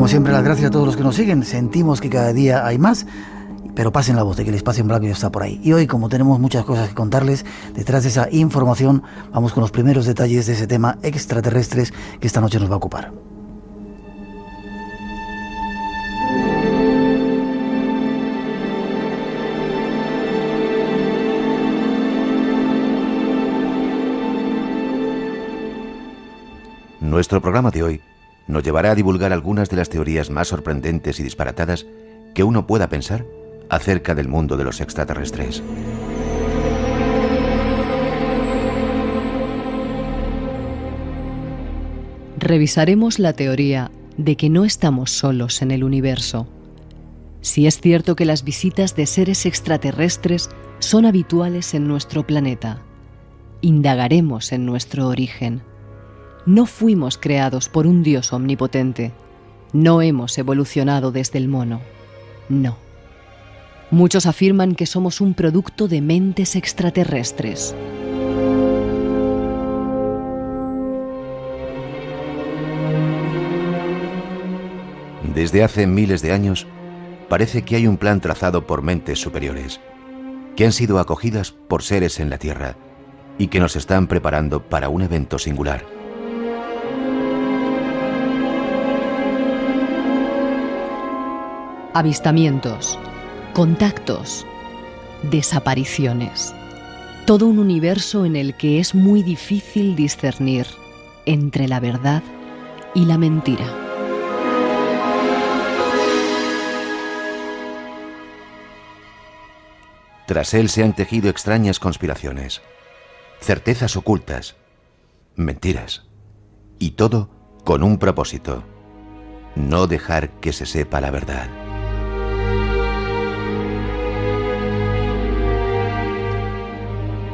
como siempre, las gracias a todos los que nos siguen. Sentimos que cada día hay más, pero pasen la voz de que el Espacio en Blanco ya está por ahí. Y hoy, como tenemos muchas cosas que contarles, detrás de esa información, vamos con los primeros detalles de ese tema extraterrestres que esta noche nos va a ocupar. Nuestro programa de hoy nos llevará a divulgar algunas de las teorías más sorprendentes y disparatadas que uno pueda pensar acerca del mundo de los extraterrestres. Revisaremos la teoría de que no estamos solos en el universo. Si es cierto que las visitas de seres extraterrestres son habituales en nuestro planeta, indagaremos en nuestro origen. No fuimos creados por un Dios omnipotente. No hemos evolucionado desde el mono. No. Muchos afirman que somos un producto de mentes extraterrestres. Desde hace miles de años, parece que hay un plan trazado por mentes superiores, que han sido acogidas por seres en la Tierra y que nos están preparando para un evento singular. Avistamientos, contactos, desapariciones. Todo un universo en el que es muy difícil discernir entre la verdad y la mentira. Tras él se han tejido extrañas conspiraciones, certezas ocultas, mentiras, y todo con un propósito: no dejar que se sepa la verdad.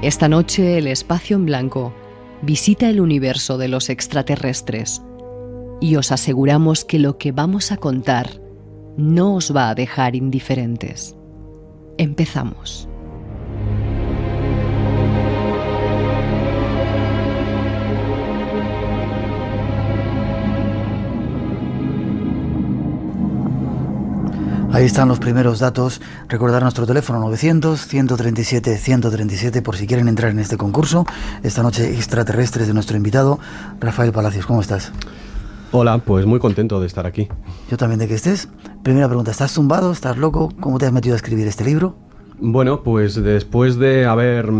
Esta noche el Espacio en Blanco visita el universo de los extraterrestres y os aseguramos que lo que vamos a contar no os va a dejar indiferentes. Empezamos. Ahí están los primeros datos. Recordar nuestro teléfono 900-137-137 por si quieren entrar en este concurso. Esta noche extraterrestres de nuestro invitado, Rafael Palacios. ¿Cómo estás? Hola, pues muy contento de estar aquí. Yo también de que estés. Primera pregunta, ¿estás zumbado? ¿Estás loco? ¿Cómo te has metido a escribir este libro? Bueno, pues después de haber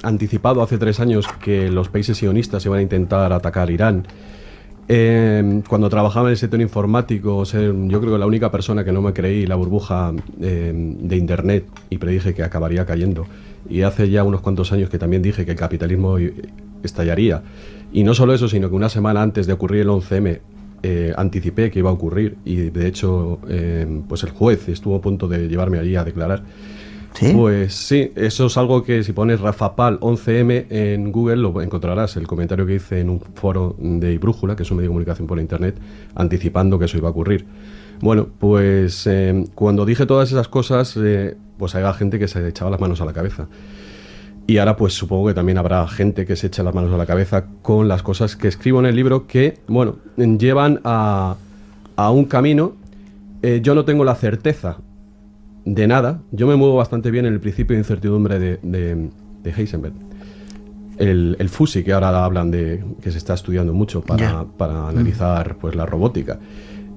anticipado hace 3 años que los países sionistas iban a intentar atacar Irán, cuando trabajaba en el sector informático, yo creo que la única persona que no me creí la burbuja de internet y predije que acabaría cayendo. Y hace ya unos cuantos años que también dije que el capitalismo estallaría. Y no solo eso, sino que una semana antes de ocurrir el 11M anticipé que iba a ocurrir, y de hecho pues el juez estuvo a punto de llevarme allí a declarar. ¿Sí? Pues sí, eso es algo que si pones Rafa Pal 11M en Google lo encontrarás, el comentario que hice en un foro de Brújula, que es un medio de comunicación por internet, anticipando que eso iba a ocurrir. Bueno, pues cuando dije todas esas cosas, pues había gente que se echaba las manos a la cabeza. Y ahora pues supongo que también habrá gente que se echa las manos a la cabeza con las cosas que escribo en el libro que, bueno, llevan a un camino. Yo no tengo la certeza de nada. Yo me muevo bastante bien en el principio de incertidumbre de Heisenberg. El fuzzy, que ahora hablan de que se está estudiando mucho para analizar pues la robótica.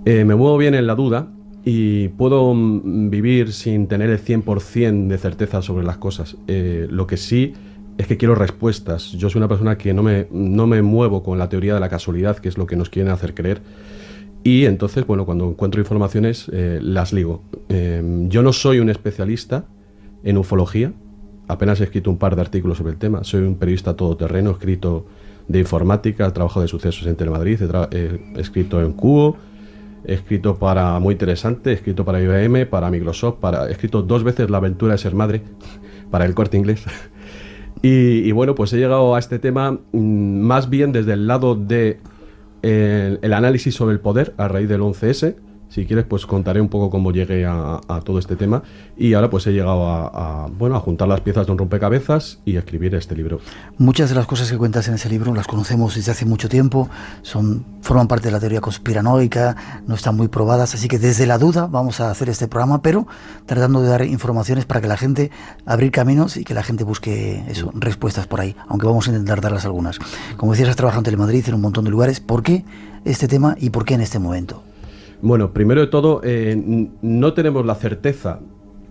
Me muevo bien en la duda y puedo vivir sin tener el 100% de certeza sobre las cosas. Lo que sí es que quiero respuestas. Yo soy una persona que no me muevo con la teoría de la casualidad, que es lo que nos quieren hacer creer. Y entonces, bueno, cuando encuentro informaciones, las ligo. Yo no soy un especialista en ufología, apenas he escrito un par de artículos sobre el tema. Soy un periodista todoterreno, he escrito de informática, trabajo de sucesos en Telemadrid, he escrito en Cubo, he escrito para Muy Interesante, he escrito para IBM, para Microsoft, he escrito 2 veces La aventura de ser madre, para El Corte Inglés. Y bueno, pues he llegado a este tema más bien desde el lado de el análisis sobre el poder a raíz del 11S, Si quieres, pues contaré un poco cómo llegué a todo este tema, y ahora pues he llegado a juntar las piezas de un rompecabezas y a escribir este libro. Muchas de las cosas que cuentas en ese libro las conocemos desde hace mucho tiempo, forman parte de la teoría conspiranoica, no están muy probadas, así que desde la duda vamos a hacer este programa, pero tratando de dar informaciones para que la gente, abrir caminos y que la gente busque respuestas por ahí, aunque vamos a intentar darlas algunas. Como decías, has trabajado en Telemadrid, en un montón de lugares. ¿Por qué este tema y por qué en este momento? Bueno, primero de todo, no tenemos la certeza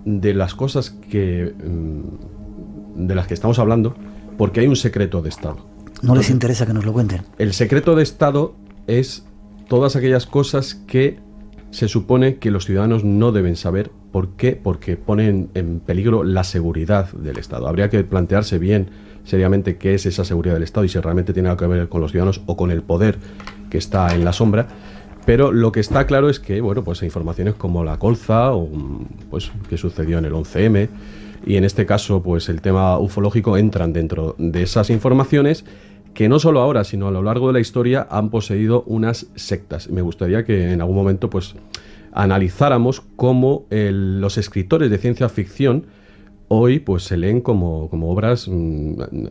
de las cosas de las que estamos hablando, porque hay un secreto de Estado. ¿No les interesa que nos lo cuenten? El secreto de Estado es todas aquellas cosas que se supone que los ciudadanos no deben saber. ¿Por qué? Porque ponen en peligro la seguridad del Estado. Habría que plantearse bien, seriamente, qué es esa seguridad del Estado y si realmente tiene algo que ver con los ciudadanos o con el poder que está en la sombra. Pero lo que está claro es que, bueno, pues informaciones como la colza, o pues que sucedió en el 11M, y en este caso, pues el tema ufológico, entran dentro de esas informaciones que no solo ahora, sino a lo largo de la historia han poseído unas sectas. Me gustaría que en algún momento, pues, analizáramos cómo los escritores de ciencia ficción hoy, pues, se leen como obras,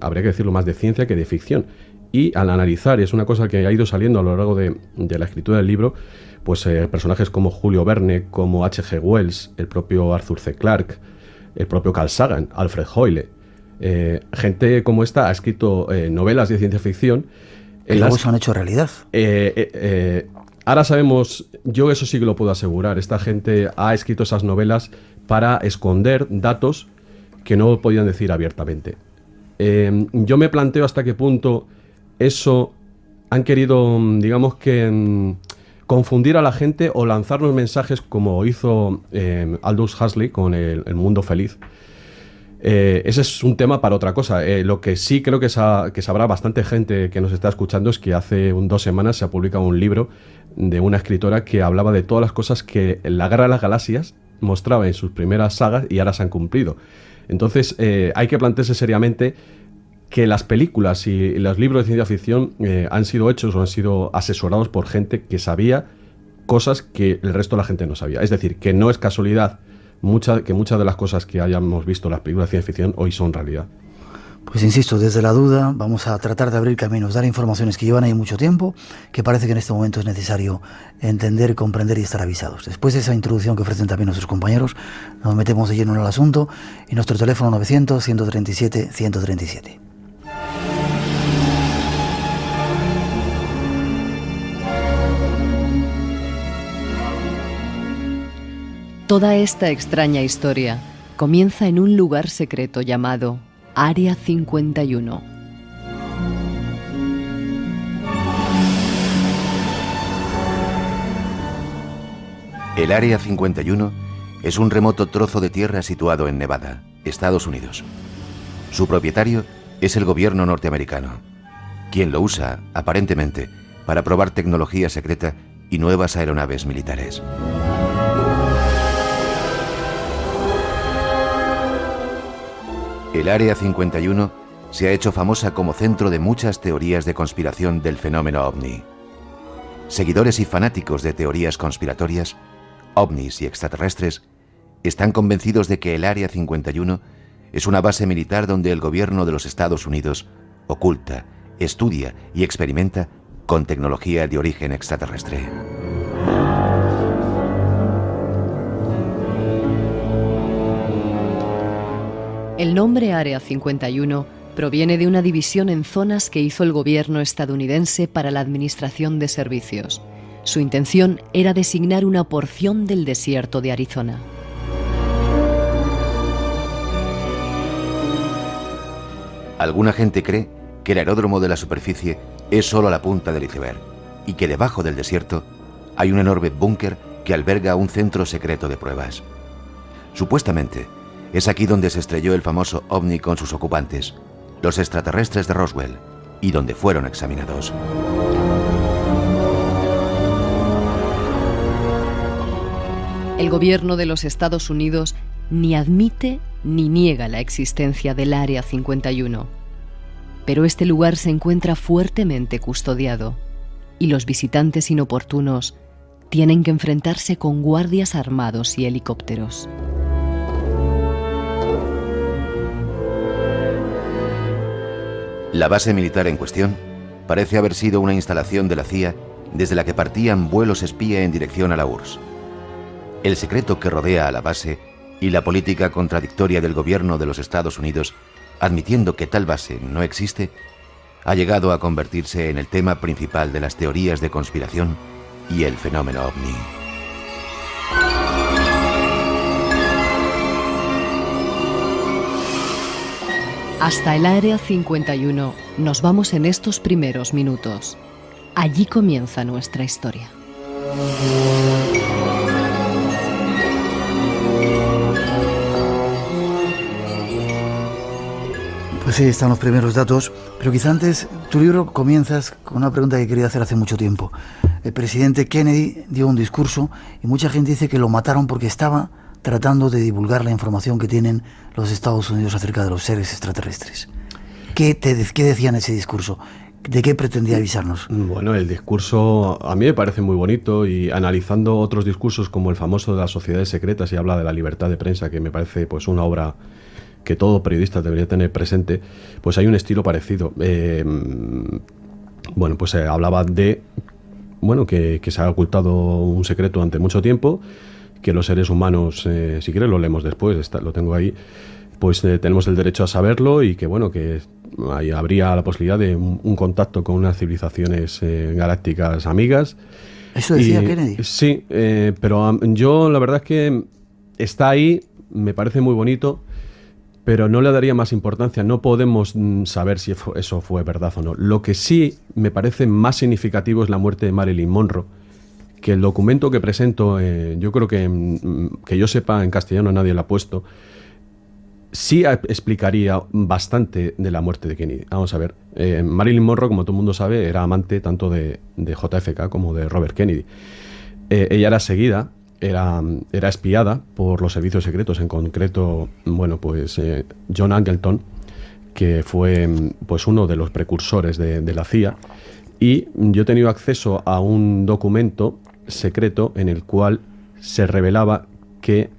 habría que decirlo, más de ciencia que de ficción. Y al analizar, y es una cosa que ha ido saliendo a lo largo de la escritura del libro, pues personajes como Julio Verne, como H.G. Wells, el propio Arthur C. Clarke, el propio Carl Sagan, Alfred Hoyle, gente como esta ha escrito novelas de ciencia ficción. Que luego se han hecho realidad. Ahora sabemos, yo eso sí que lo puedo asegurar, esta gente ha escrito esas novelas para esconder datos que no podían decir abiertamente. Yo me planteo hasta qué punto eso han querido, digamos que, confundir a la gente o lanzarnos mensajes como hizo Aldous Huxley con el Mundo Feliz. Ese es un tema para otra cosa. Lo que sí creo que sabrá bastante gente que nos está escuchando es que hace 2 semanas se ha publicado un libro de una escritora que hablaba de todas las cosas que la Guerra de las Galaxias mostraba en sus primeras sagas y ahora se han cumplido. Entonces hay que plantearse seriamente que las películas y los libros de ciencia ficción han sido hechos o han sido asesorados por gente que sabía cosas que el resto de la gente no sabía. Es decir, que no es casualidad que muchas de las cosas que hayamos visto en las películas de ciencia ficción hoy son realidad. Pues insisto, desde la duda vamos a tratar de abrir caminos, dar informaciones que llevan ahí mucho tiempo, que parece que en este momento es necesario entender, comprender y estar avisados. Después de esa introducción que ofrecen también nuestros compañeros, nos metemos de lleno en el asunto y nuestro teléfono 900-137-137. Toda esta extraña historia comienza en un lugar secreto llamado Área 51. El Área 51 es un remoto trozo de tierra situado en Nevada, Estados Unidos. Su propietario es el gobierno norteamericano, quien lo usa, aparentemente, para probar tecnología secreta y nuevas aeronaves militares. El Área 51 se ha hecho famosa como centro de muchas teorías de conspiración del fenómeno ovni. Seguidores y fanáticos de teorías conspiratorias, ovnis y extraterrestres, están convencidos de que el Área 51 es una base militar donde el gobierno de los Estados Unidos oculta, estudia y experimenta con tecnología de origen extraterrestre. El nombre Área 51 proviene de una división en zonas que hizo el gobierno estadounidense para la administración de servicios. Su intención era designar una porción del desierto de Arizona. Alguna gente cree que el aeródromo de la superficie es solo la punta del iceberg y que debajo del desierto hay un enorme búnker que alberga un centro secreto de pruebas. Supuestamente, es aquí donde se estrelló el famoso ovni con sus ocupantes, los extraterrestres de Roswell, y donde fueron examinados. El gobierno de los Estados Unidos ni admite ni niega la existencia del Área 51. Pero este lugar se encuentra fuertemente custodiado y los visitantes inoportunos tienen que enfrentarse con guardias armados y helicópteros. La base militar en cuestión parece haber sido una instalación de la CIA desde la que partían vuelos espía en dirección a la URSS. El secreto que rodea a la base y la política contradictoria del gobierno de los Estados Unidos, admitiendo que tal base no existe, ha llegado a convertirse en el tema principal de las teorías de conspiración y el fenómeno ovni. Hasta el Área 51 nos vamos en estos primeros minutos. Allí comienza nuestra historia. Pues sí, están los primeros datos, pero quizá antes, tu libro comienzas con una pregunta que quería hacer hace mucho tiempo. El presidente Kennedy dio un discurso y mucha gente dice que lo mataron porque estaba tratando de divulgar la información que tienen los Estados Unidos acerca de los seres extraterrestres. ¿Qué decía en ese discurso? ¿De qué pretendía avisarnos? Bueno, el discurso a mí me parece muy bonito, y analizando otros discursos como el famoso de las sociedades secretas, y habla de la libertad de prensa, que me parece pues una obra que todo periodista debería tener presente, pues hay un estilo parecido. Bueno, pues hablaba de que se ha ocultado un secreto durante mucho tiempo, que los seres humanos, si quieres lo leemos después, lo tengo ahí, pues tenemos el derecho a saberlo, y que bueno, que ahí habría la posibilidad de un contacto con unas civilizaciones galácticas amigas. ¿Eso decía Kennedy? Sí, pero yo la verdad es que está ahí, me parece muy bonito, pero no le daría más importancia. No podemos saber si eso fue verdad o no. Lo que sí me parece más significativo es la muerte de Marilyn Monroe, que el documento que presento, yo creo que yo sepa, en castellano nadie lo ha puesto, sí explicaría bastante de la muerte de Kennedy. Vamos a ver, Marilyn Monroe, como todo el mundo sabe, era amante tanto de JFK como de Robert Kennedy. Ella era seguida, era espiada por los servicios secretos, en concreto, John Angleton, que fue pues uno de los precursores de la CIA, y yo he tenido acceso a un documento secreto en el cual se revelaba que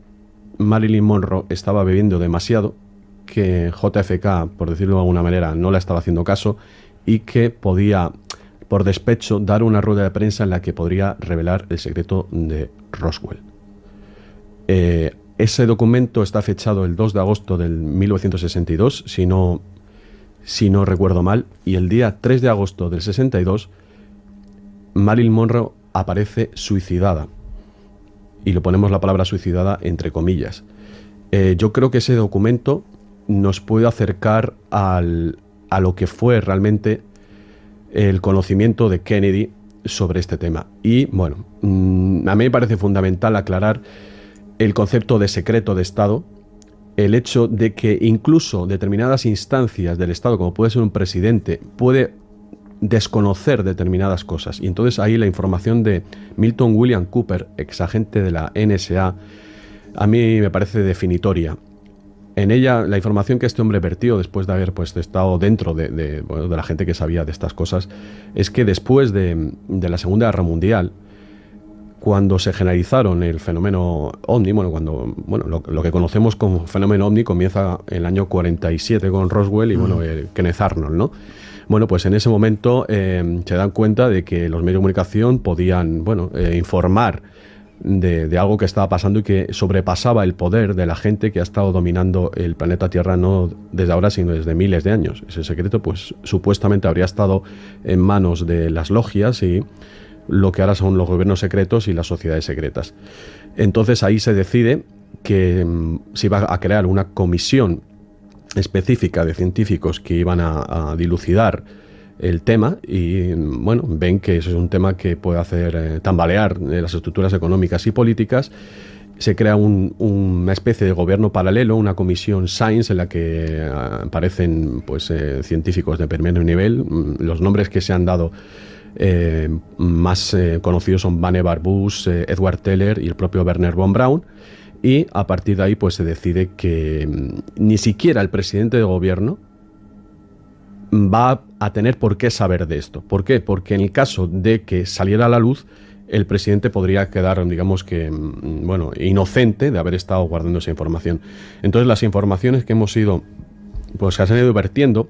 Marilyn Monroe estaba bebiendo demasiado, que JFK, por decirlo de alguna manera, no la estaba haciendo caso, y que podía, por despecho, dar una rueda de prensa en la que podría revelar el secreto de Roswell. Ese documento está fechado el 2 de agosto del 1962, si no recuerdo mal, y el día 3 de agosto del 62, Marilyn Monroe aparece suicidada. Y le ponemos la palabra suicidada entre comillas. Yo creo que ese documento nos puede acercar a lo que fue realmente el conocimiento de Kennedy sobre este tema. Y bueno, a mí me parece fundamental aclarar el concepto de secreto de Estado, el hecho de que incluso determinadas instancias del Estado, como puede ser un presidente, puede desconocer determinadas cosas. Y entonces ahí la información de Milton William Cooper, exagente de la NSA, a mí me parece definitoria. En ella, la información que este hombre vertió después de haber estado dentro de la gente que sabía de estas cosas, es que después de la Segunda Guerra Mundial, cuando se generalizaron el fenómeno ovni, lo que conocemos como fenómeno ovni comienza en el año 47 con Roswell y Kenneth Arnold, ¿no? Bueno, pues en ese momento se dan cuenta de que los medios de comunicación podían informar de algo que estaba pasando y que sobrepasaba el poder de la gente que ha estado dominando el planeta Tierra no desde ahora, sino desde miles de años. Ese secreto, pues supuestamente habría estado en manos de las logias y lo que ahora son los gobiernos secretos y las sociedades secretas. Entonces ahí se decide que se iba a crear una comisión específica de científicos que iban a dilucidar el tema y ven que eso es un tema que puede hacer tambalear las estructuras económicas y políticas. Se crea una especie de gobierno paralelo, una comisión Science en la que aparecen científicos de primer nivel. Los nombres que se han dado más conocidos son Vannevar Bush, Edward Teller y el propio Wernher von Braun. Y a partir de ahí se decide que ni siquiera el presidente de gobierno va a tener por qué saber de esto. ¿Por qué? Porque en el caso de que saliera a la luz, el presidente podría quedar, digamos que, bueno, inocente de haber estado guardando esa información. Entonces, las informaciones que hemos ido, pues que se han ido vertiendo,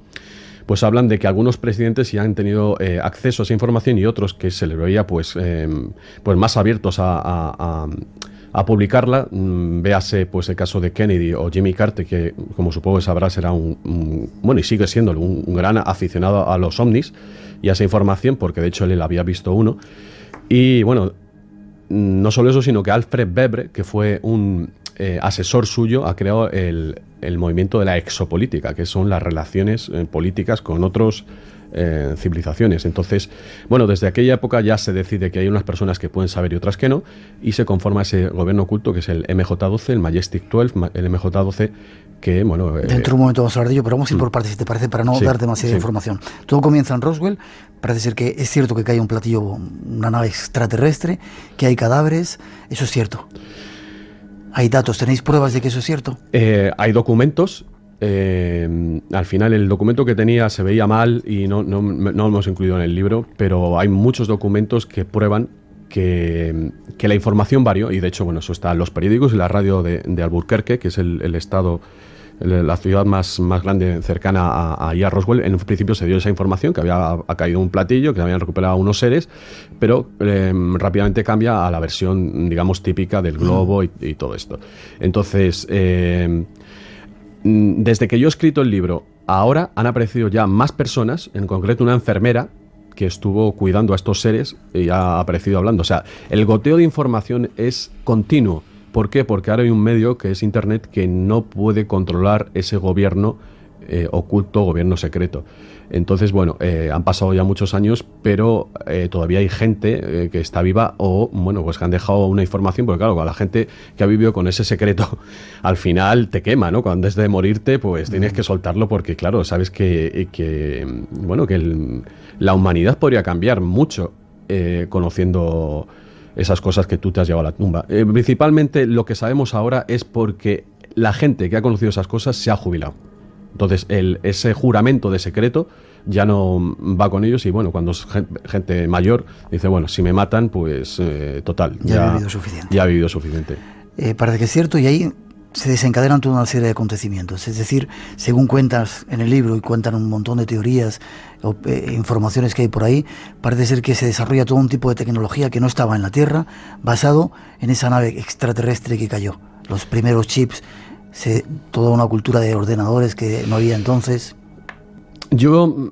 pues hablan de que algunos presidentes ya han tenido acceso a esa información y otros que se les veía pues más abiertos a publicarla. Véase pues el caso de Kennedy o Jimmy Carter, que como supongo que sabrás era bueno, y sigue siendo un gran aficionado a los ovnis y a esa información, porque de hecho él había visto uno. Y bueno, no solo eso, sino que Alfred Webre, que fue un asesor suyo, ha creado el movimiento de la exopolítica, que son las relaciones políticas con otras civilizaciones. Entonces, bueno, desde aquella época ya se decide que hay unas personas que pueden saber y otras que no, y se conforma ese gobierno oculto, que es el MJ-12, el Majestic 12, el MJ-12, que, bueno... Dentro de un momento vamos a hablar de ello, pero vamos a ir por partes, si te parece, para no dar demasiada información. Todo comienza en Roswell. Parece ser que es cierto que cae un platillo, una nave extraterrestre, que hay cadáveres. ¿Eso es cierto? ¿Hay datos? ¿Tenéis pruebas de que eso es cierto? Hay documentos. Al final el documento que tenía se veía mal y no lo hemos incluido en el libro, pero hay muchos documentos que prueban que la información varió, y de hecho, bueno, eso está en los periódicos y la radio de Albuquerque, que es el estado, la ciudad más grande cercana a Roswell. En un principio se dio esa información, que había caído un platillo, que habían recuperado unos seres, pero rápidamente cambia a la versión, digamos, típica del globo y todo esto. Entonces, desde que yo he escrito el libro, ahora han aparecido ya más personas, en concreto una enfermera, que estuvo cuidando a estos seres y ha aparecido hablando. O sea, el goteo de información es continuo. ¿Por qué? Porque ahora hay un medio, que es Internet, que no puede controlar ese gobierno oculto, gobierno secreto. Entonces, bueno, han pasado ya muchos años, pero todavía hay gente que está viva o, bueno, pues que han dejado una información, porque claro, la gente que ha vivido con ese secreto, al final te quema, ¿no? Cuando antes de morirte, pues tienes que soltarlo, porque claro, sabes que bueno, que la humanidad podría cambiar mucho conociendo esas cosas que tú te has llevado a la tumba. Principalmente lo que sabemos ahora es porque la gente que ha conocido esas cosas se ha jubilado. Entonces, ese juramento de secreto ya no va con ellos, y bueno, cuando es gente mayor, dice, bueno, si me matan, pues total. Ya he vivido suficiente. Ya he vivido suficiente. Parece que es cierto, y ahí se desencadenan toda una serie de acontecimientos. Es decir, según cuentas en el libro y cuentan un montón de teorías o informaciones que hay por ahí, parece ser que se desarrolla todo un tipo de tecnología que no estaba en la Tierra, basado en esa nave extraterrestre que cayó. Los primeros chips, toda una cultura de ordenadores que no había entonces. Yo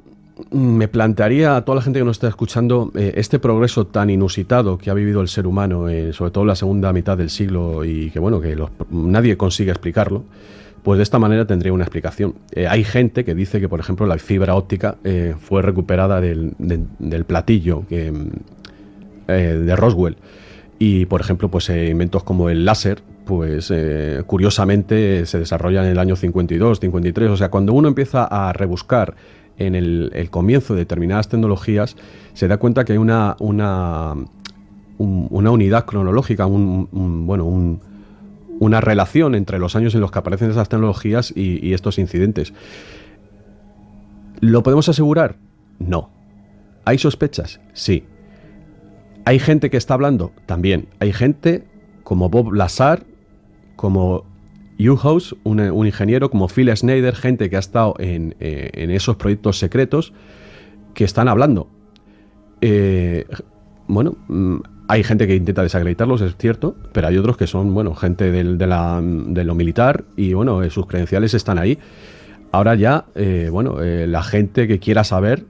me plantearía a toda la gente que nos está escuchando este progreso tan inusitado que ha vivido el ser humano, sobre todo en la segunda mitad del siglo, y que bueno, que nadie consigue explicarlo, pues de esta manera tendría una explicación. Hay gente que dice que, por ejemplo, la fibra óptica fue recuperada del platillo de Roswell, y por ejemplo, pues inventos como el láser, pues curiosamente se desarrollan en el año 52, 53. O sea, cuando uno empieza a rebuscar en el comienzo de determinadas tecnologías, se da cuenta que hay una unidad cronológica, una relación entre los años en los que aparecen esas tecnologías y estos incidentes. ¿Lo podemos asegurar? No. ¿Hay sospechas? Sí. ¿Hay gente que está hablando? También. Hay gente como Bob Lazar, como Newhouse, un ingeniero, como Phil Schneider, gente que ha estado en esos proyectos secretos, que están hablando. Bueno, hay gente que intenta desacreditarlos, es cierto, pero hay otros que son, bueno, gente de lo militar, y bueno, sus credenciales están ahí. Ahora ya, la gente que quiera saber,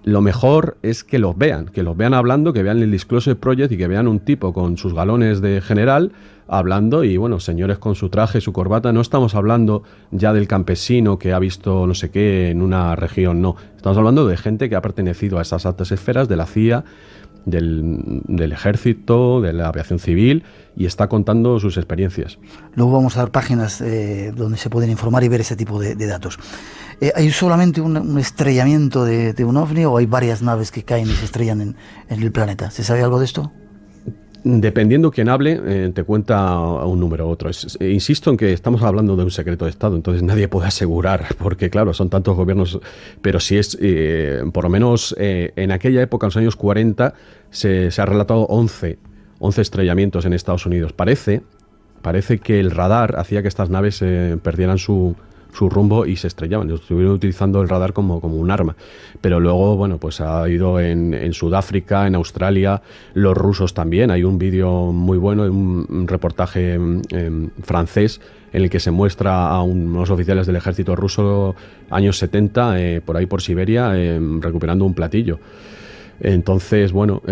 lo mejor es que los vean hablando, que vean el Disclosure Project y que vean un tipo con sus galones de general hablando, y bueno, señores con su traje, su corbata. No estamos hablando ya del campesino que ha visto no sé qué en una región, no. Estamos hablando de gente que ha pertenecido a esas altas esferas de la CIA, del ejército, de la aviación civil, y está contando sus experiencias. Luego vamos a dar páginas donde se pueden informar y ver ese tipo de datos. ¿Hay solamente un estrellamiento de un ovni, o hay varias naves que caen y se estrellan en el planeta? ¿Se sabe algo de esto? Dependiendo quién hable, te cuenta un número u otro. Insisto en que estamos hablando de un secreto de Estado, entonces nadie puede asegurar, porque claro, son tantos gobiernos, pero sí es, por lo menos en aquella época, en los años 40, se ha relatado 11 estrellamientos en Estados Unidos. Parece que el radar hacía que estas naves perdieran su rumbo y se estrellaban. Estuvieron utilizando el radar como un arma. Pero luego, bueno, pues ha ido en Sudáfrica, en Australia, los rusos también. Hay un vídeo muy bueno, un reportaje francés en el que se muestra a unos oficiales del ejército ruso años 70, por ahí por Siberia, recuperando un platillo. Entonces, bueno,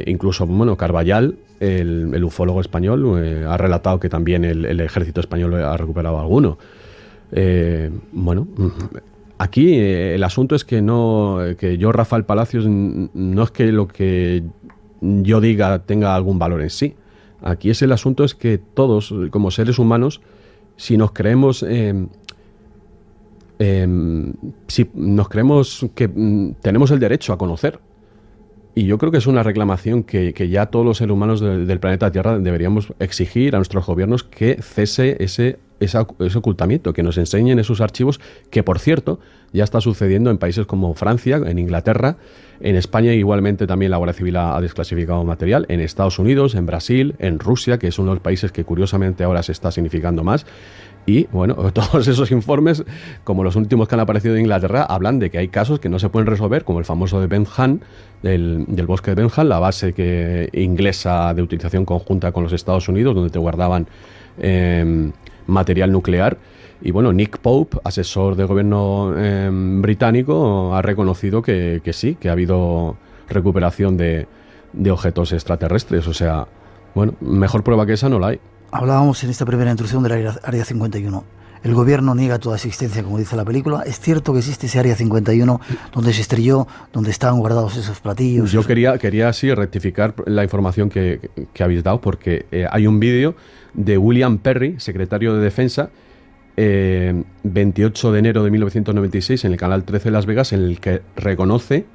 incluso Carballal, el ufólogo español, ha relatado que también el ejército español ha recuperado alguno. Aquí el asunto es que yo, Rafael Palacios, no es que lo que yo diga tenga algún valor en sí. Aquí el asunto es que todos, como seres humanos, si nos creemos que tenemos el derecho a conocer, y yo creo que es una reclamación que ya todos los seres humanos del planeta Tierra deberíamos exigir a nuestros gobiernos, que cese ese ocultamiento, que nos enseñen esos archivos, que por cierto ya está sucediendo en países como Francia, en Inglaterra, en España igualmente también la Guardia Civil ha desclasificado material, en Estados Unidos, en Brasil, en Rusia, que es uno de los países que curiosamente ahora se está significando más. Y bueno, todos esos informes, como los últimos que han aparecido en Inglaterra, hablan de que hay casos que no se pueden resolver, como el famoso de Bentham, del bosque de Bentham, la base inglesa de utilización conjunta con los Estados Unidos, donde te guardaban material nuclear. Y bueno, Nick Pope, asesor de gobierno británico, ha reconocido que sí, que ha habido recuperación de objetos extraterrestres. O sea, bueno, mejor prueba que esa no la hay. Hablábamos en esta primera introducción del Área 51. El gobierno niega toda existencia, como dice la película. ¿Es cierto que existe ese Área 51 donde se estrelló, donde estaban guardados esos platillos? Yo quería sí rectificar la información que habéis dado, porque hay un vídeo de William Perry, secretario de Defensa, 28 de enero de 1996, en el canal 13 de Las Vegas, en el que reconoce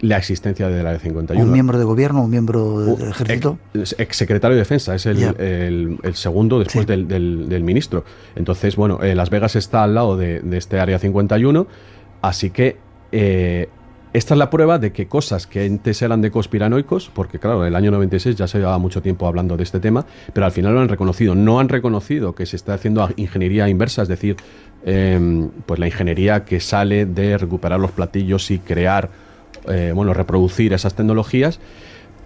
la existencia del Área 51. ¿Un miembro de gobierno, un miembro del ejército? Exsecretario de Defensa, es el segundo después del ministro. Entonces, bueno, Las Vegas está al lado de este Área 51, así que esta es la prueba de que cosas que antes eran de conspiranoicos, porque claro, en el año 96 ya se llevaba mucho tiempo hablando de este tema, pero al final lo han reconocido. No han reconocido que se está haciendo ingeniería inversa, es decir, pues la ingeniería que sale de recuperar los platillos y crear, reproducir esas tecnologías,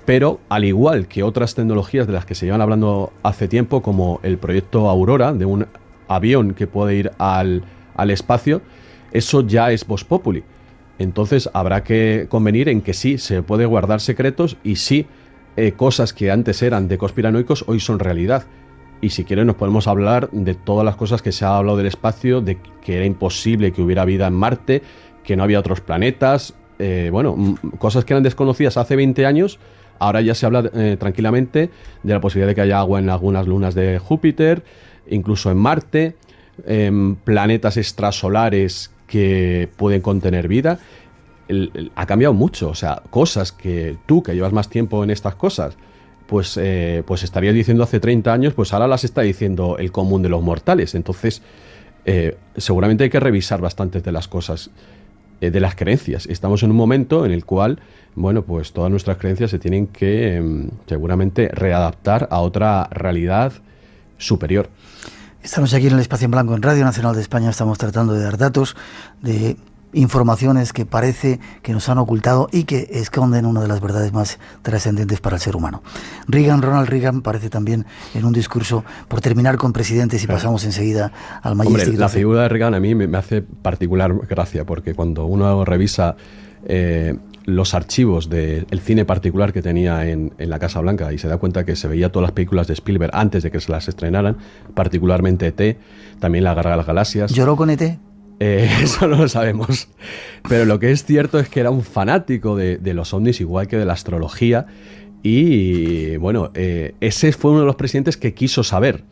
pero al igual que otras tecnologías de las que se llevan hablando hace tiempo, como el proyecto Aurora, de un avión que puede ir al espacio, eso ya es Vox Populi. Entonces habrá que convenir en que sí, se puede guardar secretos, y sí, cosas que antes eran de conspiranoicos hoy son realidad. Y si quieren nos podemos hablar de todas las cosas que se ha hablado del espacio, de que era imposible que hubiera vida en Marte, que no había otros planetas, cosas que eran desconocidas hace 20 años, ahora ya se habla tranquilamente de la posibilidad de que haya agua en algunas lunas de Júpiter, incluso en Marte, planetas extrasolares que pueden contener vida. Ha cambiado mucho, o sea, cosas que tú, que llevas más tiempo en estas cosas, pues estarías diciendo hace 30 años, pues ahora las está diciendo el común de los mortales. Entonces, seguramente hay que revisar bastantes de las cosas, de las creencias. Estamos en un momento en el cual, pues todas nuestras creencias se tienen que seguramente readaptar a otra realidad superior. Estamos aquí en el Espacio en Blanco, en Radio Nacional de España. Estamos tratando de dar datos de informaciones que parece que nos han ocultado y que esconden una de las verdades más trascendentes para el ser humano. Ronald Reagan parece también en un discurso, por terminar con presidentes y pasamos enseguida al Majestic. Hombre, la figura de Reagan a mí me hace particular gracia, porque cuando uno revisa los archivos del cine particular que tenía en la Casa Blanca y se da cuenta que se veía todas las películas de Spielberg antes de que se las estrenaran, particularmente E.T., también La Guerra de las Galaxias. ¿Lloró con E.T.? Eso no lo sabemos, pero lo que es cierto es que era un fanático de los ovnis, igual que de la astrología, y ese fue uno de los presidentes que quiso saber.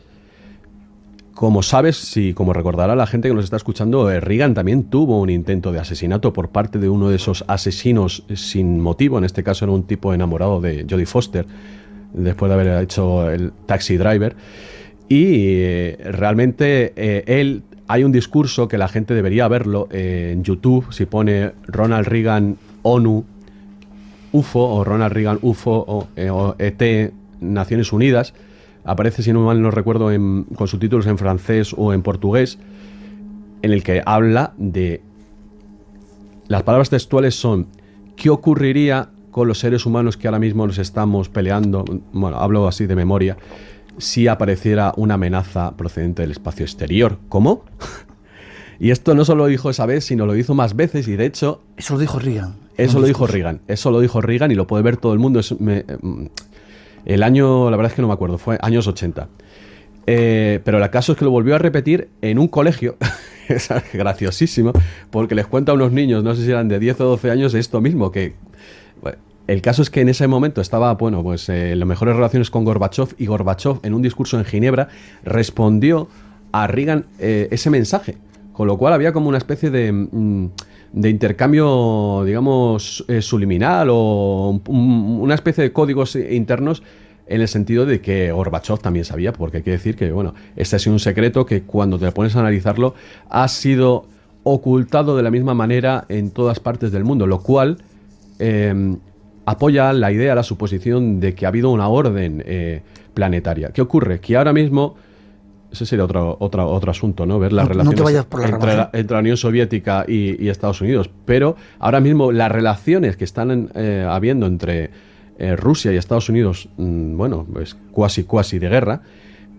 Como sabes, como recordará la gente que nos está escuchando, Reagan también tuvo un intento de asesinato por parte de uno de esos asesinos sin motivo. En este caso era un tipo enamorado de Jodie Foster, después de haber hecho el Taxi Driver. Y realmente hay un discurso que la gente debería verlo en YouTube. Si pone Ronald Reagan ONU UFO o Ronald Reagan UFO o ET Naciones Unidas, aparece, si no mal no recuerdo, con subtítulos en francés o en portugués, en el que habla de... Las palabras textuales son: ¿qué ocurriría con los seres humanos que ahora mismo nos estamos peleando? Bueno, hablo así de memoria. Si apareciera una amenaza procedente del espacio exterior. ¿Cómo? Y esto no solo lo dijo esa vez, sino lo hizo más veces, y de hecho... Eso lo dijo Reagan. Eso lo dijo Reagan y lo puede ver todo el mundo. El año, la verdad es que no me acuerdo, fue años 80. Pero el caso es que lo volvió a repetir en un colegio. Es graciosísimo, porque les cuenta a unos niños, no sé si eran de 10 o 12 años, esto mismo, que... Bueno, el caso es que en ese momento estaba, bueno, pues las mejores relaciones con Gorbachev, y Gorbachev, en un discurso en Ginebra, respondió a Reagan ese mensaje, con lo cual había como una especie de intercambio, digamos, subliminal, o una especie de códigos internos, en el sentido de que Gorbachev también sabía, porque hay que decir que, bueno, este ha sido un secreto que cuando te pones a analizarlo ha sido ocultado de la misma manera en todas partes del mundo, lo cual apoya la idea, la suposición de que ha habido una orden planetaria. ¿Qué ocurre? Que ahora mismo, ese sería otro asunto, ¿no? Ver las relaciones entre la Unión Soviética y Estados Unidos. Pero ahora mismo las relaciones que están habiendo entre Rusia y Estados Unidos, bueno, pues cuasi de guerra,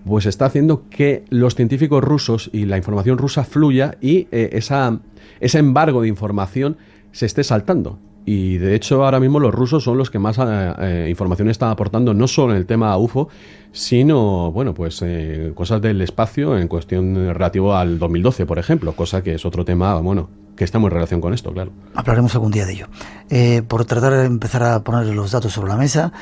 pues está haciendo que los científicos rusos y la información rusa fluya, y ese embargo de información se esté saltando. Y de hecho ahora mismo los rusos son los que más información están aportando, no solo en el tema UFO, sino, bueno, pues cosas del espacio en cuestión relativo al 2012, por ejemplo, cosa que es otro tema, bueno, que está muy en relación con esto, claro. Hablaremos algún día de ello. Por tratar de empezar a poner los datos sobre la mesa,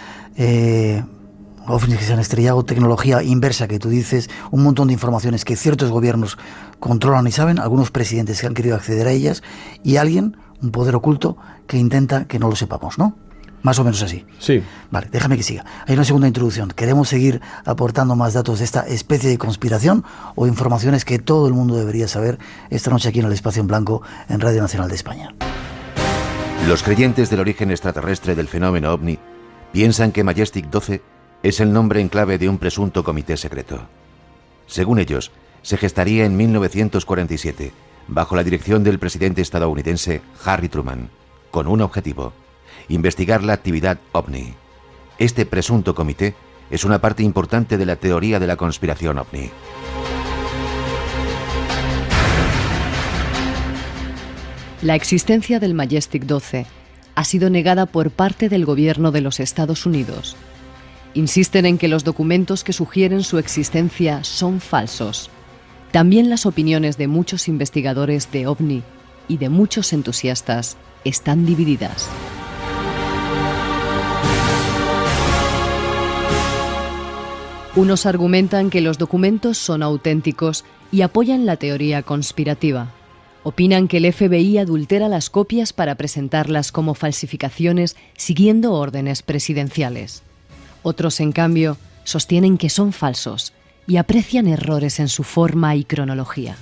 ovnis que se han estrellado, tecnología inversa que tú dices, un montón de informaciones que ciertos gobiernos controlan y saben, algunos presidentes que han querido acceder a ellas, y alguien, un poder oculto, que intenta que no lo sepamos, ¿no? Más o menos así. Sí. Vale, déjame que siga. Hay una segunda introducción. ¿Queremos seguir aportando más datos de esta especie de conspiración o informaciones que todo el mundo debería saber esta noche aquí en el Espacio en Blanco en Radio Nacional de España? Los creyentes del origen extraterrestre del fenómeno OVNI piensan que Majestic 12 es el nombre en clave de un presunto comité secreto. Según ellos, se gestaría en 1947, bajo la dirección del presidente estadounidense Harry Truman, con un objetivo: investigar la actividad OVNI. Este presunto comité es una parte importante de la teoría de la conspiración OVNI. La existencia del Majestic 12 ha sido negada por parte del gobierno de los Estados Unidos. Insisten en que los documentos que sugieren su existencia son falsos. También las opiniones de muchos investigadores de OVNI y de muchos entusiastas están divididas. Unos argumentan que los documentos son auténticos y apoyan la teoría conspirativa. Opinan que el FBI adultera las copias para presentarlas como falsificaciones siguiendo órdenes presidenciales. Otros, en cambio, sostienen que son falsos y aprecian errores en su forma y cronología.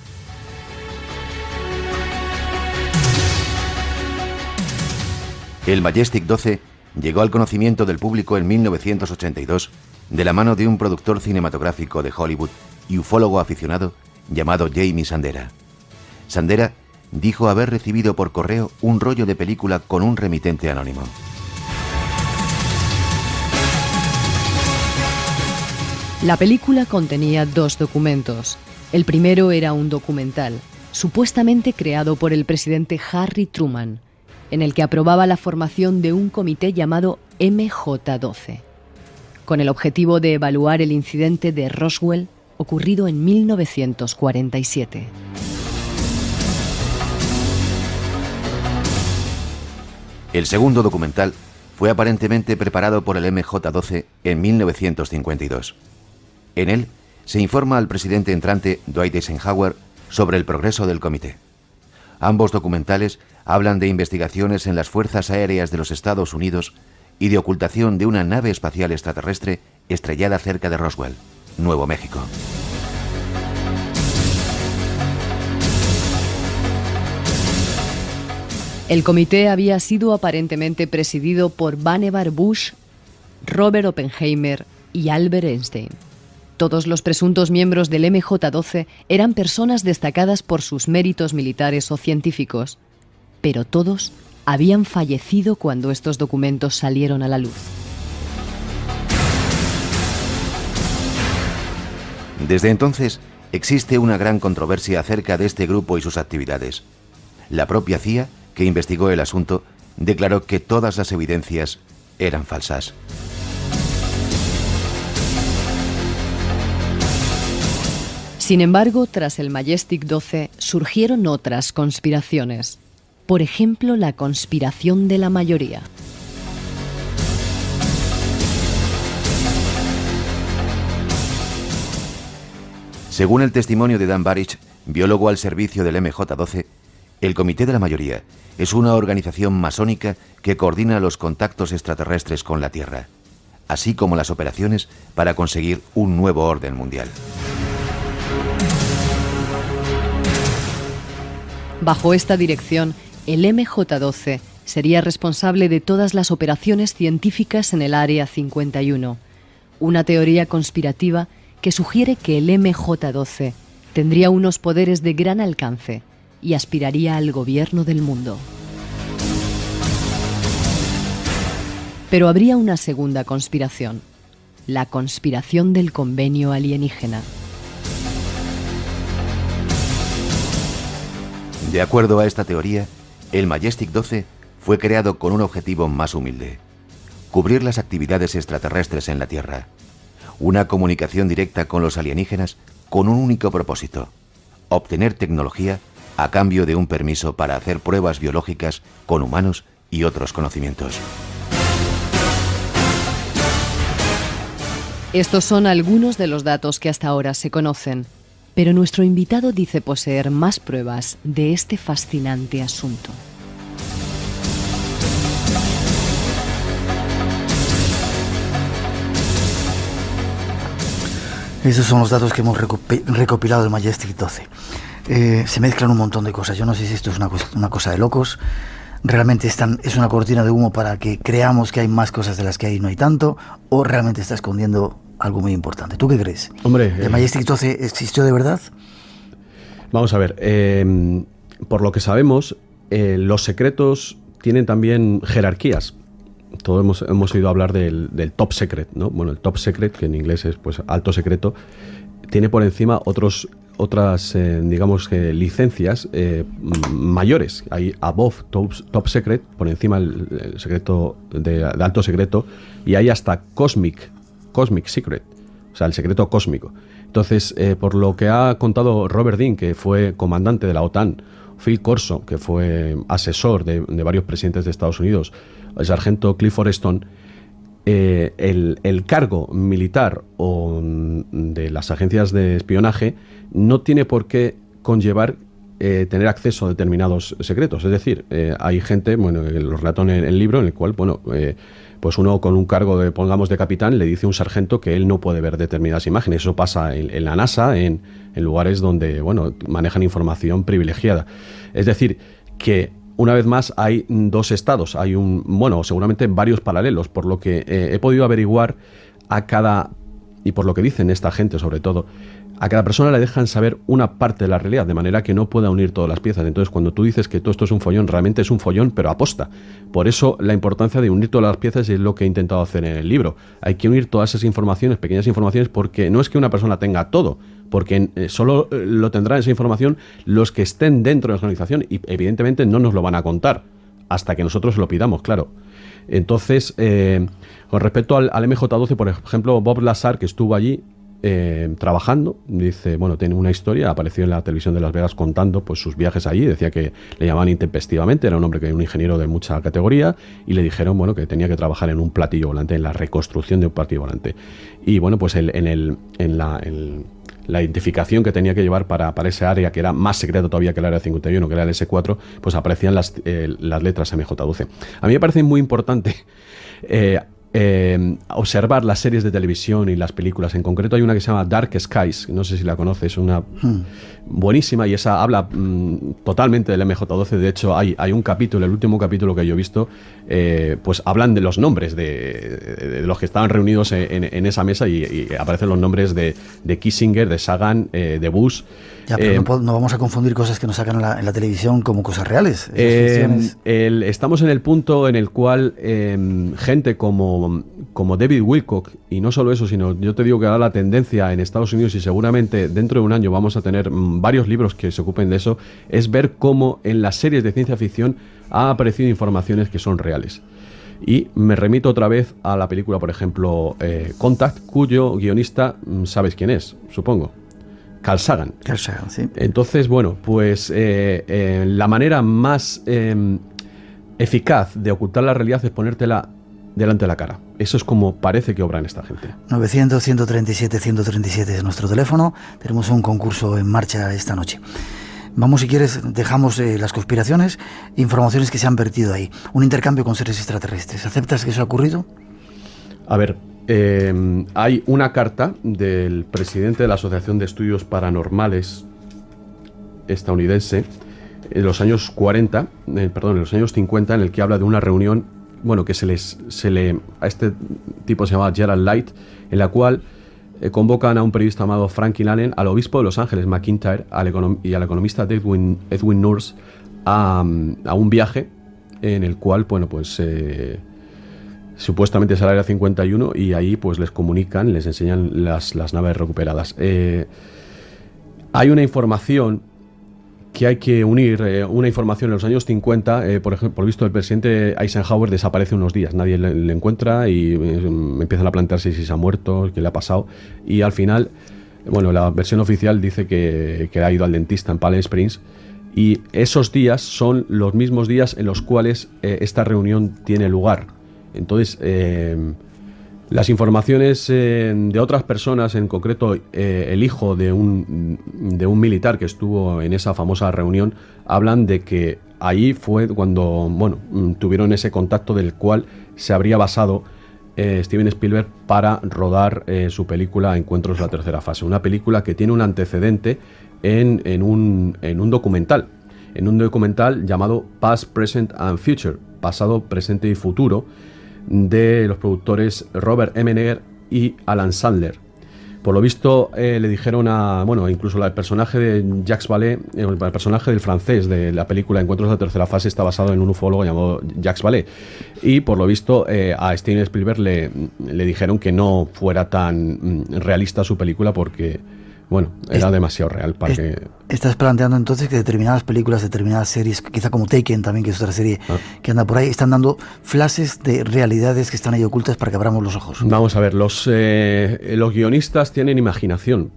El Majestic 12 llegó al conocimiento del público en 1982 de la mano de un productor cinematográfico de Hollywood y ufólogo aficionado llamado Jamie Sandera. Sandera dijo haber recibido por correo un rollo de película con un remitente anónimo. La película contenía 2 documentos. El primero era un documental, supuestamente creado por el presidente Harry Truman, en el que aprobaba la formación de un comité llamado MJ-12, con el objetivo de evaluar el incidente de Roswell ocurrido en 1947. El segundo documental fue aparentemente preparado por el MJ-12 en 1952. En él se informa al presidente entrante Dwight Eisenhower sobre el progreso del comité. Ambos documentales hablan de investigaciones en las fuerzas aéreas de los Estados Unidos y de ocultación de una nave espacial extraterrestre estrellada cerca de Roswell, Nuevo México. El comité había sido aparentemente presidido por Vannevar Bush, Robert Oppenheimer y Albert Einstein. Todos los presuntos miembros del MJ-12 eran personas destacadas por sus méritos militares o científicos, pero todos habían fallecido cuando estos documentos salieron a la luz. Desde entonces, existe una gran controversia acerca de este grupo y sus actividades. La propia CIA, que investigó el asunto, declaró que todas las evidencias eran falsas. Sin embargo, tras el Majestic 12 surgieron otras conspiraciones. Por ejemplo, la conspiración de la mayoría. Según el testimonio de Dan Barich, biólogo al servicio del MJ-12, el Comité de la Mayoría es una organización masónica que coordina los contactos extraterrestres con la Tierra, así como las operaciones para conseguir un nuevo orden mundial. Bajo esta dirección, el MJ-12 sería responsable de todas las operaciones científicas en el Área 51, una teoría conspirativa que sugiere que el MJ-12 tendría unos poderes de gran alcance y aspiraría al gobierno del mundo. Pero habría una segunda conspiración, la conspiración del convenio alienígena. De acuerdo a esta teoría, el Majestic 12 fue creado con un objetivo más humilde: cubrir las actividades extraterrestres en la Tierra. Una comunicación directa con los alienígenas con un único propósito: obtener tecnología a cambio de un permiso para hacer pruebas biológicas con humanos y otros conocimientos. Estos son algunos de los datos que hasta ahora se conocen, pero nuestro invitado dice poseer más pruebas de este fascinante asunto. Esos son los datos que hemos recopilado del Majestic 12. Se mezclan un montón de cosas. Yo no sé si esto es una cosa de locos. Realmente es una cortina de humo para que creamos que hay más cosas de las que hay no hay tanto, o realmente está escondiendo algo muy importante. ¿Tú qué crees? Hombre, ¿El Majestic 12 existió de verdad? Vamos a ver. Por lo que sabemos, los secretos tienen también jerarquías. Todos hemos oído hablar del top secret, ¿no? Bueno, el top secret, que en inglés es pues alto secreto, tiene por encima otras digamos licencias mayores. Hay above top secret, por encima el secreto de alto secreto, y hay hasta cosmic secret, o sea, el secreto cósmico. Entonces, por lo que ha contado Robert Dean, que fue comandante de la OTAN, Phil Corso, que fue asesor de varios presidentes de Estados Unidos, el sargento Clifford Stone, el cargo militar o de las agencias de espionaje no tiene por qué conllevar tener acceso a determinados secretos. Es decir, hay gente, bueno, lo relato en el libro, en el cual, bueno, pues uno con un cargo de, pongamos, de capitán, le dice a un sargento que él no puede ver determinadas imágenes. Eso pasa en la NASA, en lugares donde, bueno, manejan información privilegiada. Es decir, que una vez más hay dos estados, hay seguramente varios paralelos, por lo que he podido averiguar y por lo que dicen esta gente sobre todo, a cada persona le dejan saber una parte de la realidad, de manera que no pueda unir todas las piezas. Entonces, cuando tú dices que todo esto es un follón, realmente es un follón, pero aposta. Por eso la importancia de unir todas las piezas es lo que he intentado hacer en el libro. Hay que unir todas esas informaciones, pequeñas informaciones, porque no es que una persona tenga todo, porque solo lo tendrán esa información los que estén dentro de la organización, y evidentemente no nos lo van a contar hasta que nosotros lo pidamos, claro. Entonces, con respecto al MJ-12, por ejemplo, Bob Lazar, que estuvo allí trabajando, dice, bueno, tiene una historia, apareció en la televisión de Las Vegas contando pues sus viajes allí, decía que le llamaban intempestivamente, era un hombre, un ingeniero de mucha categoría, y le dijeron, bueno, que tenía que trabajar en un platillo volante, en la reconstrucción de un platillo volante. Y bueno, pues la identificación que tenía que llevar para ese área, que era más secreta todavía que el área 51, que era el S4, pues aparecían las letras MJ12. A mí me parece muy importante observar las series de televisión y las películas. En concreto hay una que se llama Dark Skies, no sé si la conoces, una buenísima, y esa habla totalmente del MJ12. De hecho hay un capítulo, el último capítulo que yo he visto, pues hablan de los nombres de los que estaban reunidos en esa mesa, y aparecen los nombres de Kissinger, de Sagan, de Bush. Ya, pero no vamos a confundir cosas que nos sacan en la televisión como cosas reales. Estamos en el punto en el cual gente como David Wilcock, y no solo eso, sino yo te digo que ahora la tendencia en Estados Unidos, y seguramente dentro de un año vamos a tener varios libros que se ocupen de eso, es ver cómo en las series de ciencia ficción ha aparecido informaciones que son reales. Y me remito otra vez a la película, por ejemplo, Contact, cuyo guionista, ¿sabes quién es? Supongo. Carl Sagan. Carl Sagan, sí. Entonces, bueno, pues la manera más eficaz de ocultar la realidad es ponértela delante de la cara. Eso es como parece que obran esta gente. 900-137-137 es nuestro teléfono. Tenemos un concurso en marcha esta noche. Vamos, si quieres, dejamos las conspiraciones, informaciones que se han vertido ahí. Un intercambio con seres extraterrestres. ¿Aceptas que eso ha ocurrido? A ver, hay una carta del presidente de la Asociación de Estudios Paranormales estadounidense en los años 50, en los años 50, en el que habla de una reunión, bueno, que a este tipo se llamaba Gerald Light, en la cual convocan a un periodista llamado Franklin Allen, al obispo de Los Ángeles, McIntyre, y al economista Edwin Nurse a un viaje en el cual, bueno, pues supuestamente es el área 51, y ahí pues les comunican, les enseñan las naves recuperadas. Hay una información que hay que unir, una información en los años 50, por ejemplo, por visto el presidente Eisenhower desaparece unos días, nadie le encuentra, y empiezan a plantearse si se ha muerto, qué le ha pasado, y al final, bueno, la versión oficial dice que ha ido al dentista en Palm Springs, y esos días son los mismos días en los cuales esta reunión tiene lugar. Entonces, las informaciones de otras personas, en concreto el hijo de un militar que estuvo en esa famosa reunión, hablan de que ahí fue cuando, bueno, tuvieron ese contacto del cual se habría basado Steven Spielberg para rodar su película Encuentros de la Tercera Fase, una película que tiene un antecedente en un documental llamado Past, Present and Future, pasado, presente y futuro, de los productores Robert Emmener y Alan Sandler. Por lo visto le dijeron incluso el personaje de Jacques Vallée, el personaje del francés de la película Encuentros de la Tercera Fase, está basado en un ufólogo llamado Jacques Vallée, y por lo visto a Steven Spielberg le dijeron que no fuera tan realista su película, porque bueno, era demasiado real para que... Estás planteando entonces que determinadas películas, determinadas series, quizá como Taken también, que es otra serie que anda por ahí, están dando flashes de realidades que están ahí ocultas para que abramos los ojos. Vamos a ver, los guionistas tienen imaginación.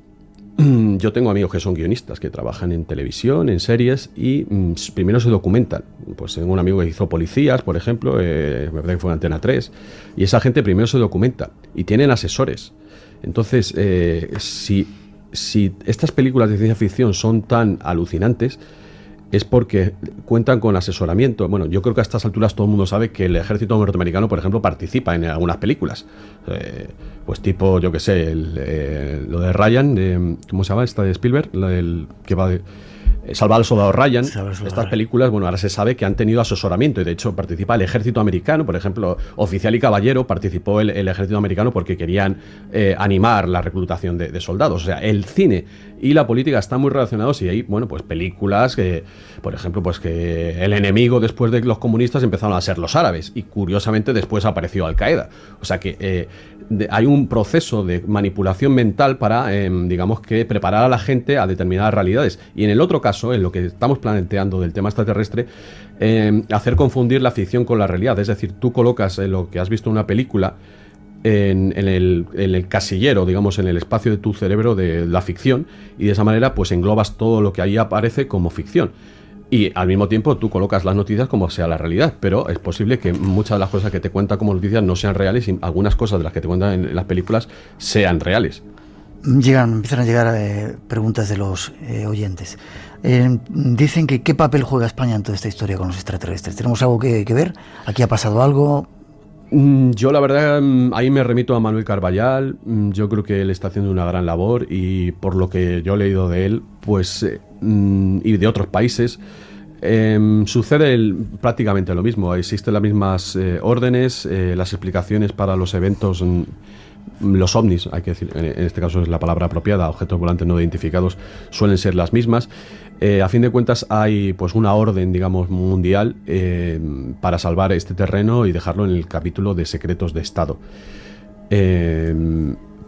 Yo tengo amigos que son guionistas, que trabajan en televisión, en series, y primero se documentan. Pues tengo un amigo que hizo Policías, por ejemplo, me parece que fue en Antena 3, y esa gente primero se documenta, y tienen asesores. Entonces, si estas películas de ciencia ficción son tan alucinantes, es porque cuentan con asesoramiento. Bueno, yo creo que a estas alturas todo el mundo sabe que el ejército norteamericano, por ejemplo, participa en algunas películas. Pues tipo, yo qué sé, lo de Ryan, ¿cómo se llama esta de Spielberg? La del que va de... Salvar al soldado Ryan. Estas películas, bueno, ahora se sabe que han tenido asesoramiento, y de hecho participa el ejército americano, por ejemplo, Oficial y Caballero, participó el ejército americano porque querían animar la reclutación de soldados. O sea, el cine y la política están muy relacionados, y hay, bueno, pues películas que, por ejemplo, pues que el enemigo después de los comunistas empezaron a ser los árabes, y curiosamente después apareció Al Qaeda. O sea que hay un proceso de manipulación mental para, digamos, que preparar a la gente a determinadas realidades. Y en el otro caso, en lo que estamos planteando del tema extraterrestre, hacer confundir la ficción con la realidad. Es decir, tú colocas lo que has visto en una película en el casillero, digamos, en el espacio de tu cerebro de la ficción, y de esa manera pues englobas todo lo que ahí aparece como ficción. Y al mismo tiempo tú colocas las noticias como sea la realidad, pero es posible que muchas de las cosas que te cuentan como noticias no sean reales, y algunas cosas de las que te cuentan en las películas sean reales. Empiezan a llegar preguntas de los oyentes. Dicen que ¿qué papel juega España en toda esta historia con los extraterrestres? ¿Tenemos algo que ver? ¿Aquí ha pasado algo? Yo la verdad ahí me remito a Manuel Carballal. Yo creo que él está haciendo una gran labor y por lo que yo he leído de él, pues y de otros países, sucede prácticamente lo mismo. Existen las mismas órdenes, las explicaciones para los eventos, los ovnis, hay que decir, en este caso es la palabra apropiada, objetos volantes no identificados, suelen ser las mismas. A fin de cuentas hay pues una orden, digamos, mundial para salvar este terreno y dejarlo en el capítulo de secretos de Estado.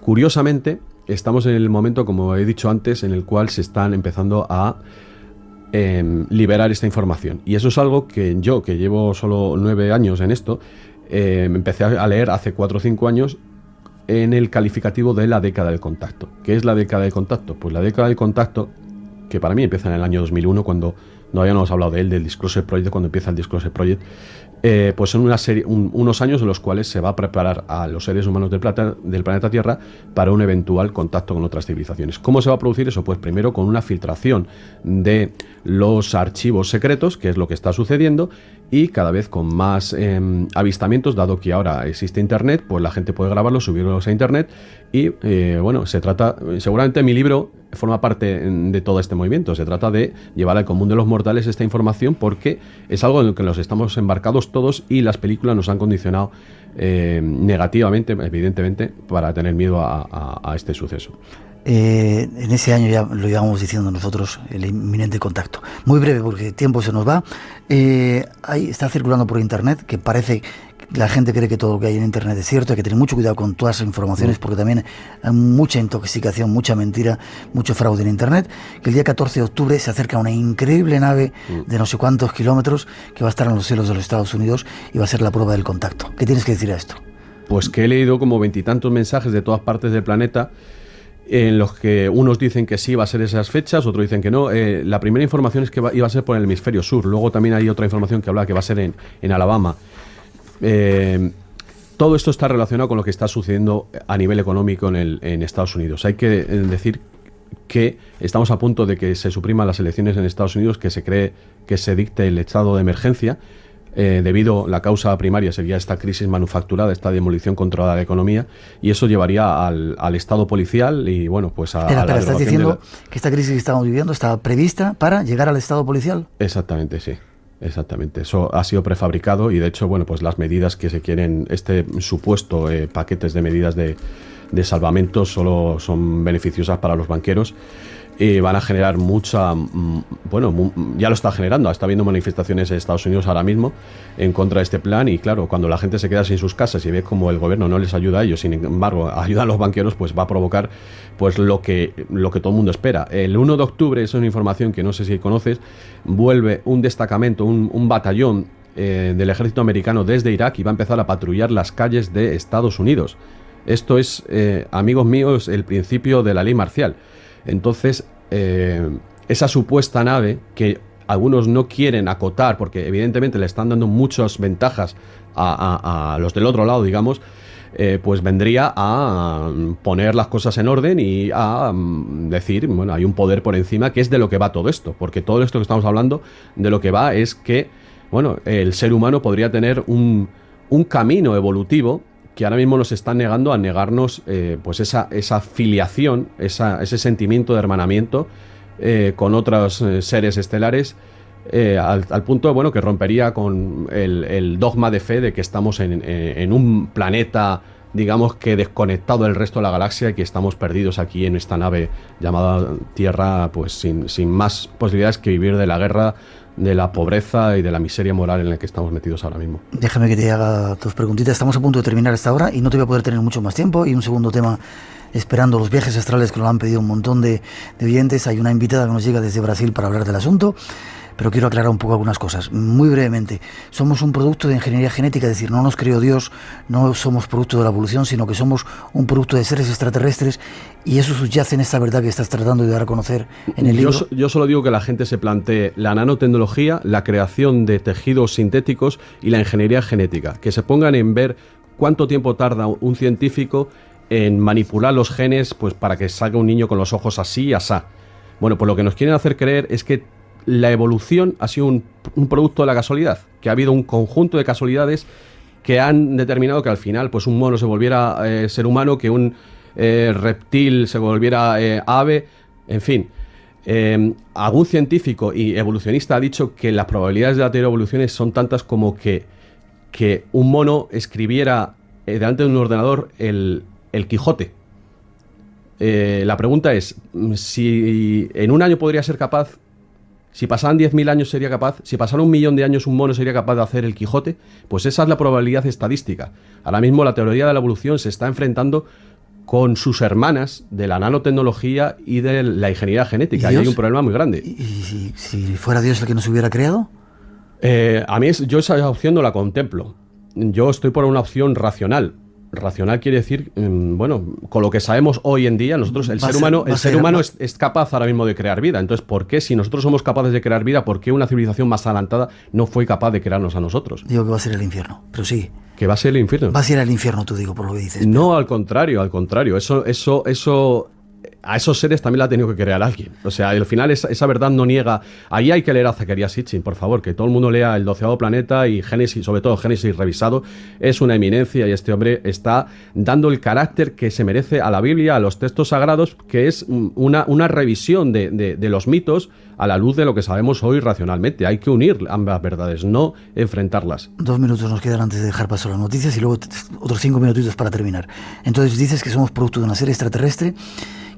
Curiosamente, estamos en el momento, como he dicho antes, en el cual se están empezando a liberar esta información. Y eso es algo que yo, que llevo solo 9 años en esto, empecé a leer hace 4 o 5 años en el calificativo de la década del contacto. ¿Qué es la década del contacto? Pues la década del contacto, que para mí empieza en el año 2001, cuando no habíamos hablado de él, del Disclosure Project, cuando empieza el Disclosure Project, pues son una serie, unos años en los cuales se va a preparar a los seres humanos del planeta Tierra para un eventual contacto con otras civilizaciones. ¿Cómo se va a producir eso? Pues primero con una filtración de los archivos secretos, que es lo que está sucediendo, y cada vez con más avistamientos, dado que ahora existe Internet, pues la gente puede grabarlos, subirlos a Internet, y bueno, se trata, seguramente mi libro forma parte de todo este movimiento. Se trata de llevar al común de los mortales esta información, porque es algo en lo que nos estamos embarcados todos y las películas nos han condicionado negativamente, evidentemente, para tener miedo a este suceso. En ese año ya lo llevamos diciendo nosotros, el inminente contacto. Muy breve porque el tiempo se nos va. Ahí está circulando por internet que parece que la gente cree que todo lo que hay en internet es cierto. Hay que tener mucho cuidado con todas esas informaciones porque también hay mucha intoxicación, mucha mentira, mucho fraude en internet. Que el día 14 de octubre se acerca una increíble nave de no sé cuántos kilómetros que va a estar en los cielos de los Estados Unidos y va a ser la prueba del contacto. ¿Qué tienes que decir a esto? Pues que he leído como 20 y tantos mensajes de todas partes del planeta en los que unos dicen que sí va a ser esas fechas, otros dicen que no. La primera información es que iba a ser por el hemisferio sur. Luego también hay otra información que habla que va a ser en Alabama. Todo esto está relacionado con lo que está sucediendo a nivel económico en Estados Unidos. Hay que decir que estamos a punto de que se supriman las elecciones en Estados Unidos, que se cree que se dicte el estado de emergencia. Debido la causa primaria sería esta crisis manufacturada, esta demolición controlada de la economía, y eso llevaría al estado policial y bueno, pues a la ¿Estás diciendo que esta crisis que estamos viviendo estaba prevista para llegar al estado policial? Exactamente, sí. Exactamente, eso ha sido prefabricado y de hecho, bueno, pues las medidas que se quieren, este supuesto paquetes de medidas de salvamento solo son beneficiosas para los banqueros. Y van a generar mucha, bueno, ya lo está generando, está habiendo manifestaciones en Estados Unidos ahora mismo en contra de este plan y claro, cuando la gente se queda sin sus casas y ve como el gobierno no les ayuda a ellos, sin embargo ayuda a los banqueros, pues va a provocar pues lo que todo el mundo espera. El 1 de octubre, es una información que no sé si conoces, vuelve un destacamento, un batallón del ejército americano desde Irak y va a empezar a patrullar las calles de Estados Unidos. Esto es, amigos míos, el principio de la ley marcial. Entonces, esa supuesta nave que algunos no quieren acotar porque evidentemente le están dando muchas ventajas a los del otro lado, digamos, pues vendría a poner las cosas en orden y a decir, bueno, hay un poder por encima, que es de lo que va todo esto, porque todo esto que estamos hablando de lo que va es que, bueno, el ser humano podría tener un camino evolutivo que ahora mismo nos están negando a negarnos pues esa filiación, ese sentimiento de hermanamiento con otros seres estelares, al punto de, bueno, que rompería con el dogma de fe de que estamos en un planeta, digamos que desconectado del resto de la galaxia y que estamos perdidos aquí en esta nave llamada Tierra, pues sin más posibilidades que vivir de la guerra, de la pobreza y de la miseria moral en la que estamos metidos ahora mismo. Déjame que te haga tus preguntitas. Estamos a punto de terminar esta hora y no te voy a poder tener mucho más tiempo. Y un segundo tema, esperando los viajes astrales, que lo han pedido un montón de oyentes. Hay una invitada que nos llega desde Brasil para hablar del asunto, pero quiero aclarar un poco algunas cosas. Muy brevemente, somos un producto de ingeniería genética, es decir, no nos creó Dios, no somos producto de la evolución, sino que somos un producto de seres extraterrestres y eso subyace en esta verdad que estás tratando de dar a conocer en el libro. Yo solo digo que la gente se plantee la nanotecnología, la creación de tejidos sintéticos y la ingeniería genética, que se pongan en ver cuánto tiempo tarda un científico en manipular los genes pues para que salga un niño con los ojos así y asá. Bueno, pues lo que nos quieren hacer creer es que la evolución ha sido un producto de la casualidad, que ha habido un conjunto de casualidades que han determinado que al final pues un mono se volviera ser humano, que un reptil se volviera ave, en fin. Algún científico y evolucionista ha dicho que las probabilidades de la teoría de evoluciones son tantas como que un mono escribiera delante de un ordenador el Quijote. La pregunta es, si en un año podría ser capaz, si pasaran 10.000 años sería capaz, si pasara 1.000.000 de años un mono sería capaz de hacer el Quijote, pues esa es la probabilidad estadística. Ahora mismo la teoría de la evolución se está enfrentando con sus hermanas de la nanotecnología y de la ingeniería genética. Y hay un problema muy grande. ¿Y si fuera Dios el que nos hubiera creado? Yo esa opción no la contemplo. Yo estoy por una opción racional. Racional quiere decir, bueno, con lo que sabemos hoy en día, nosotros, el ser humano es capaz ahora mismo de crear vida. Entonces, ¿por qué, si nosotros somos capaces de crear vida, por qué una civilización más adelantada no fue capaz de crearnos a nosotros? Digo que va a ser el infierno, pero sí. ¿Que va a ser el infierno? Va a ser el infierno, tú digo, por lo que dices. No, pero... al contrario. Eso a esos seres también la ha tenido que crear alguien. O sea, al final esa verdad no niega. Ahí hay que leer a Zecharia Sitchin, por favor, que todo el mundo lea el 12º planeta y Génesis, sobre todo Génesis revisado. Es una eminencia y este hombre está dando el carácter que se merece a la Biblia, a los textos sagrados, que es una revisión de los mitos a la luz de lo que sabemos hoy racionalmente. Hay que unir ambas verdades, no enfrentarlas. 2 minutos nos quedan antes de dejar paso a las noticias y luego otros 5 minutitos para terminar. Entonces dices que somos producto de una serie extraterrestre,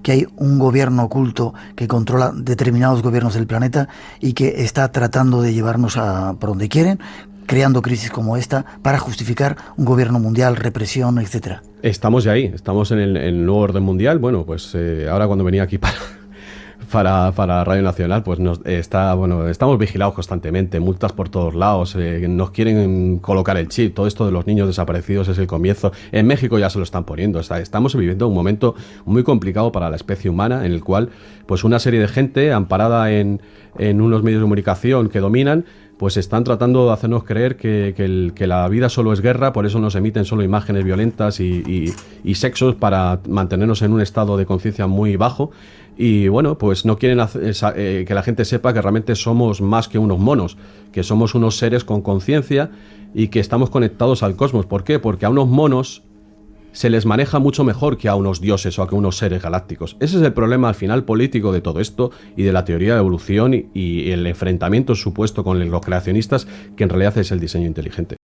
que hay un gobierno oculto que controla determinados gobiernos del planeta y que está tratando de llevarnos a por donde quieren, creando crisis como esta para justificar un gobierno mundial, represión, etcétera. Estamos ya ahí, estamos en el nuevo orden mundial. Bueno, pues ahora cuando venía aquí para Radio Nacional, pues estamos vigilados constantemente, multas por todos lados, nos quieren colocar el chip, todo esto de los niños desaparecidos es el comienzo. En México ya se lo están poniendo. Estamos viviendo un momento muy complicado para la especie humana, en el cual pues una serie de gente amparada en unos medios de comunicación que dominan, pues están tratando de hacernos creer que la vida solo es guerra, por eso nos emiten solo imágenes violentas y sexos para mantenernos en un estado de conciencia muy bajo. Y bueno, pues no quieren que la gente sepa que realmente somos más que unos monos, que somos unos seres con conciencia y que estamos conectados al cosmos. ¿Por qué? Porque a unos monos se les maneja mucho mejor que a unos dioses o a que unos seres galácticos. Ese es el problema al final político de todo esto y de la teoría de evolución y el enfrentamiento supuesto con los creacionistas, que en realidad es el diseño inteligente.